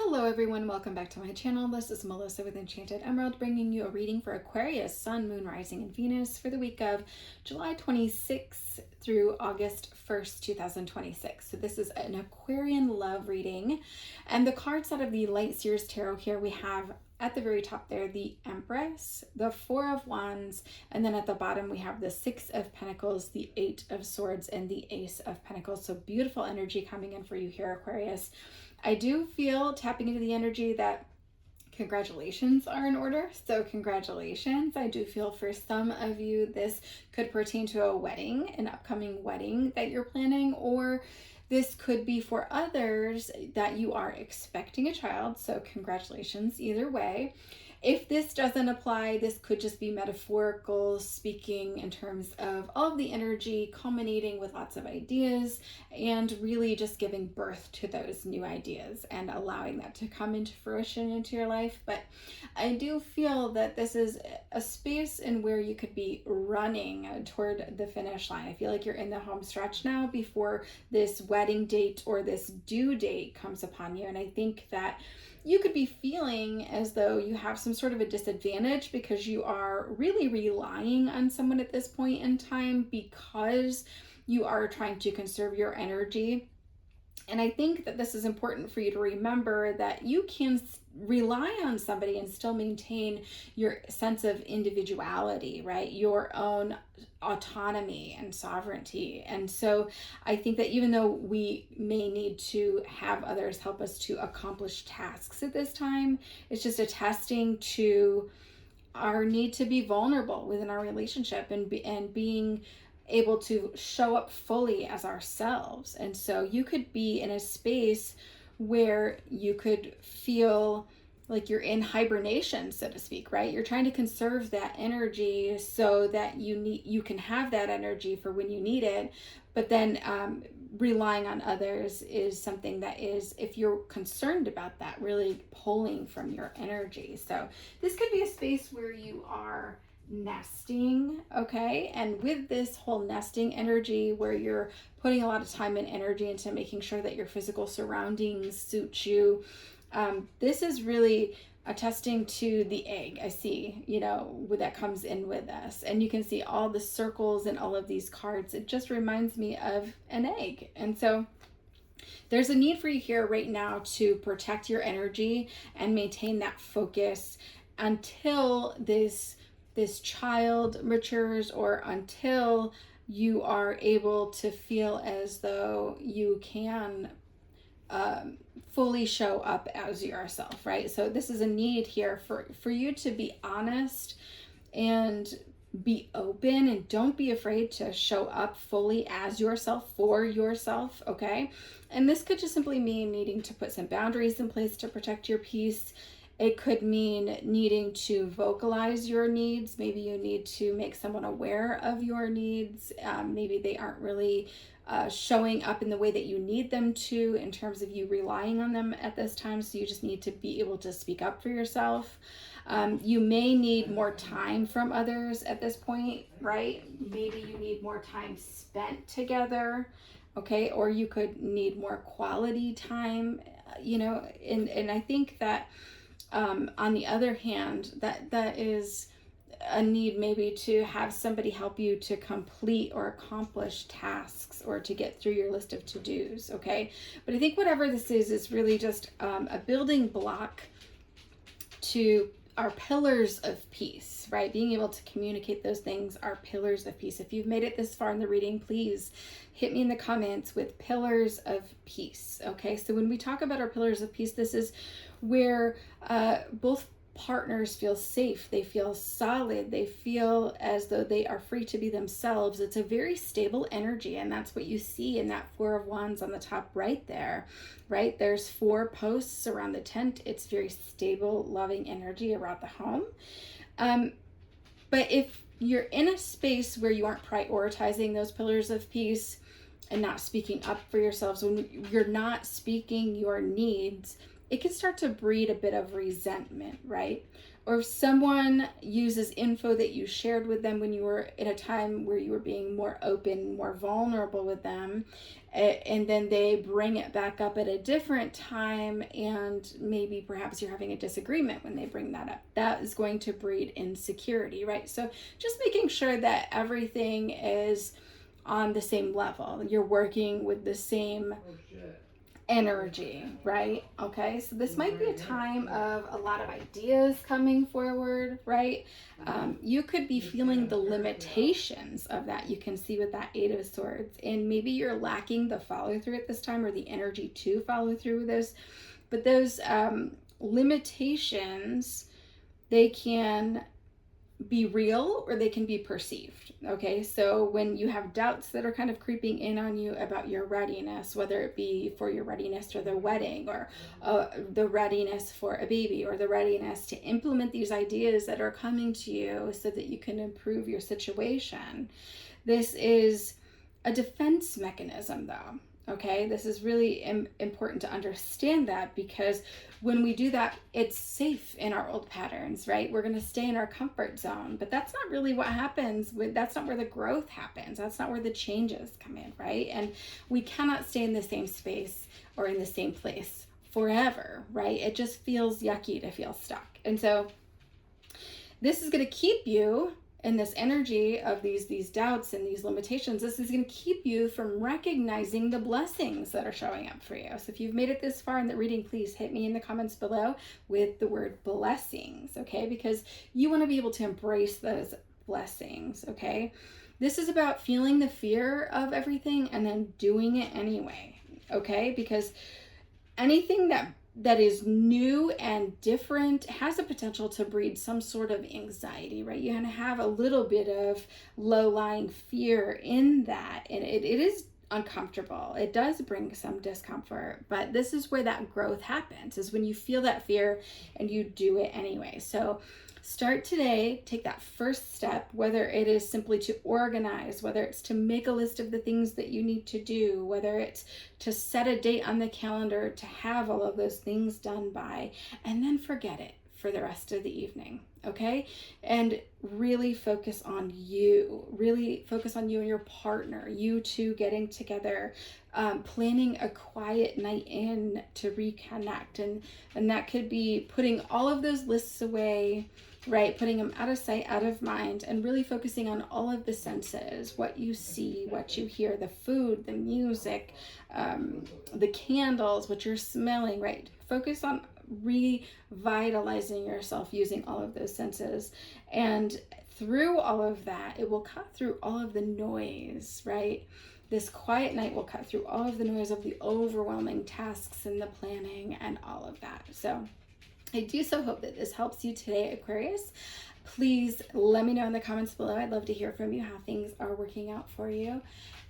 Hello everyone, welcome back to my channel. This is Melissa with Enchanted Emerald, bringing you a reading for Aquarius, Sun, Moon, Rising, and Venus for the week of July 26th through August 1st, 2026. So this is an Aquarian love reading, and the cards out of the Light Seers Tarot here, we have at the very top there the Empress, the Four of Wands, and then at the bottom we have the Six of Pentacles, the Eight of Swords, and the Ace of Pentacles. So beautiful energy coming in for you here, Aquarius. I do feel, tapping into the energy, that congratulations are in order. So congratulations. I do feel for some of you this could pertain to a wedding, an upcoming wedding that you're planning, or this could be for others that you are expecting a child. So congratulations either way. If this doesn't apply, this could just be metaphorical speaking in terms of all of the energy culminating with lots of ideas and really just giving birth to those new ideas and allowing that to come into fruition into your life. But I do feel that this is a space in where you could be running toward the finish line. I feel like you're in the home stretch now before this wedding date or this due date comes upon you. And I think that you could be feeling as though you have some sort of a disadvantage because you are really relying on someone at this point in time because you are trying to conserve your energy. And I think that this is important for you to remember that you can rely on somebody and still maintain your sense of individuality, right? Your own autonomy and sovereignty. And so I think that even though we may need to have others help us to accomplish tasks at this time, it's just attesting to our need to be vulnerable within our relationship and being able to show up fully as ourselves. And so you could be in a space where you could feel like you're in hibernation, so to speak, right? You're trying to conserve that energy so that you can have that energy for when you need it. But then relying on others is something that is, if you're concerned about that, really pulling from your energy. So this could be a space where you are nesting, okay? And with this whole nesting energy where you're putting a lot of time and energy into making sure that your physical surroundings suit you, this is really attesting to the egg. I see, that comes in with us. And you can see all the circles and all of these cards. It just reminds me of an egg. And so there's a need for you here right now to protect your energy and maintain that focus until this child matures, or until you are able to feel as though you can fully show up as yourself, right? So this is a need here for you to be honest and be open, and don't be afraid to show up fully as yourself for yourself, okay? And this could just simply mean needing to put some boundaries in place to protect your peace. It could mean needing to vocalize your needs. Maybe you need to make someone aware of your needs. Maybe they aren't really showing up in the way that you need them to in terms of you relying on them at this time. So you just need to be able to speak up for yourself. You may need more time from others at this point, right? Maybe you need more time spent together, okay? Or you could need more quality time, and I think that on the other hand, that is a need maybe to have somebody help you to complete or accomplish tasks or to get through your list of to-dos, okay? But I think whatever this is really just a building block to our pillars of peace, right? Being able to communicate those things are pillars of peace. If you've made it this far in the reading, please hit me in the comments with pillars of peace, okay? So when we talk about our pillars of peace, this is where both partners feel safe, they feel solid, they feel as though they are free to be themselves. It's a very stable energy, and that's what you see in that Four of Wands on the top right there, right? There's 4 posts around the tent. It's very stable, loving energy around the home. But if you're in a space where you aren't prioritizing those pillars of peace and not speaking up for yourselves, when you're not speaking your needs, it can start to breed a bit of resentment, right? Or if someone uses info that you shared with them when you were in a time where you were being more open, more vulnerable with them, and then they bring it back up at a different time, and maybe perhaps you're having a disagreement when they bring that up, that is going to breed insecurity, right? So just making sure that everything is on the same level. You're working with the same energy, right? Okay, so this might be a time of a lot of ideas coming forward, right? You could be feeling the limitations of that. You can see with that Eight of Swords, and maybe you're lacking the follow through at this time, or the energy to follow through with those. But those limitations, they can be real or they can be perceived. Okay, so when you have doubts that are kind of creeping in on you about your readiness, whether it be for your readiness for the wedding, or the readiness for a baby, or the readiness to implement these ideas that are coming to you so that you can improve your situation, this is a defense mechanism, though. Okay, this is really important to understand that, because when we do that, it's safe in our old patterns, right? We're going to stay in our comfort zone, but that's not really what happens. That's not where the growth happens. That's not where the changes come in, right? And we cannot stay in the same space or in the same place forever, right? It just feels yucky to feel stuck. And so this is going to keep you in this energy of these doubts and these limitations. This is going to keep you from recognizing the blessings that are showing up for you. So if you've made it this far in the reading, please hit me in the comments below with the word blessings, okay? Because you want to be able to embrace those blessings, okay? This is about feeling the fear of everything and then doing it anyway, okay? Because anything that is new and different has a potential to breed some sort of anxiety, right? You're going to have a little bit of low-lying fear in that, and it is uncomfortable. It does bring some discomfort, but this is where that growth happens, is when you feel that fear and you do it anyway. So start today, take that first step, whether it is simply to organize, whether it's to make a list of the things that you need to do, whether it's to set a date on the calendar to have all of those things done by, and then forget it for the rest of the evening, okay? And really focus on you. Really focus on you and your partner, you two getting together, planning a quiet night in to reconnect. And that could be putting all of those lists away, right? Putting them out of sight, out of mind, and really focusing on all of the senses, what you see, what you hear, the food, the music, the candles, what you're smelling, right? Focus on revitalizing yourself using all of those senses. And through all of that, it will cut through all of the noise, right? This quiet night will cut through all of the noise of the overwhelming tasks and the planning and all of that. So I do so hope that this helps you today, Aquarius. Please let me know in the comments below. I'd love to hear from you how things are working out for you.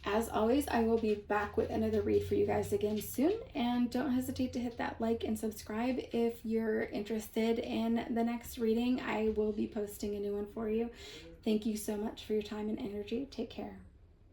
As always, I will be back with another read for you guys again soon. And don't hesitate to hit that like and subscribe if you're interested in the next reading. I will be posting a new one for you. Thank you so much for your time and energy. Take care.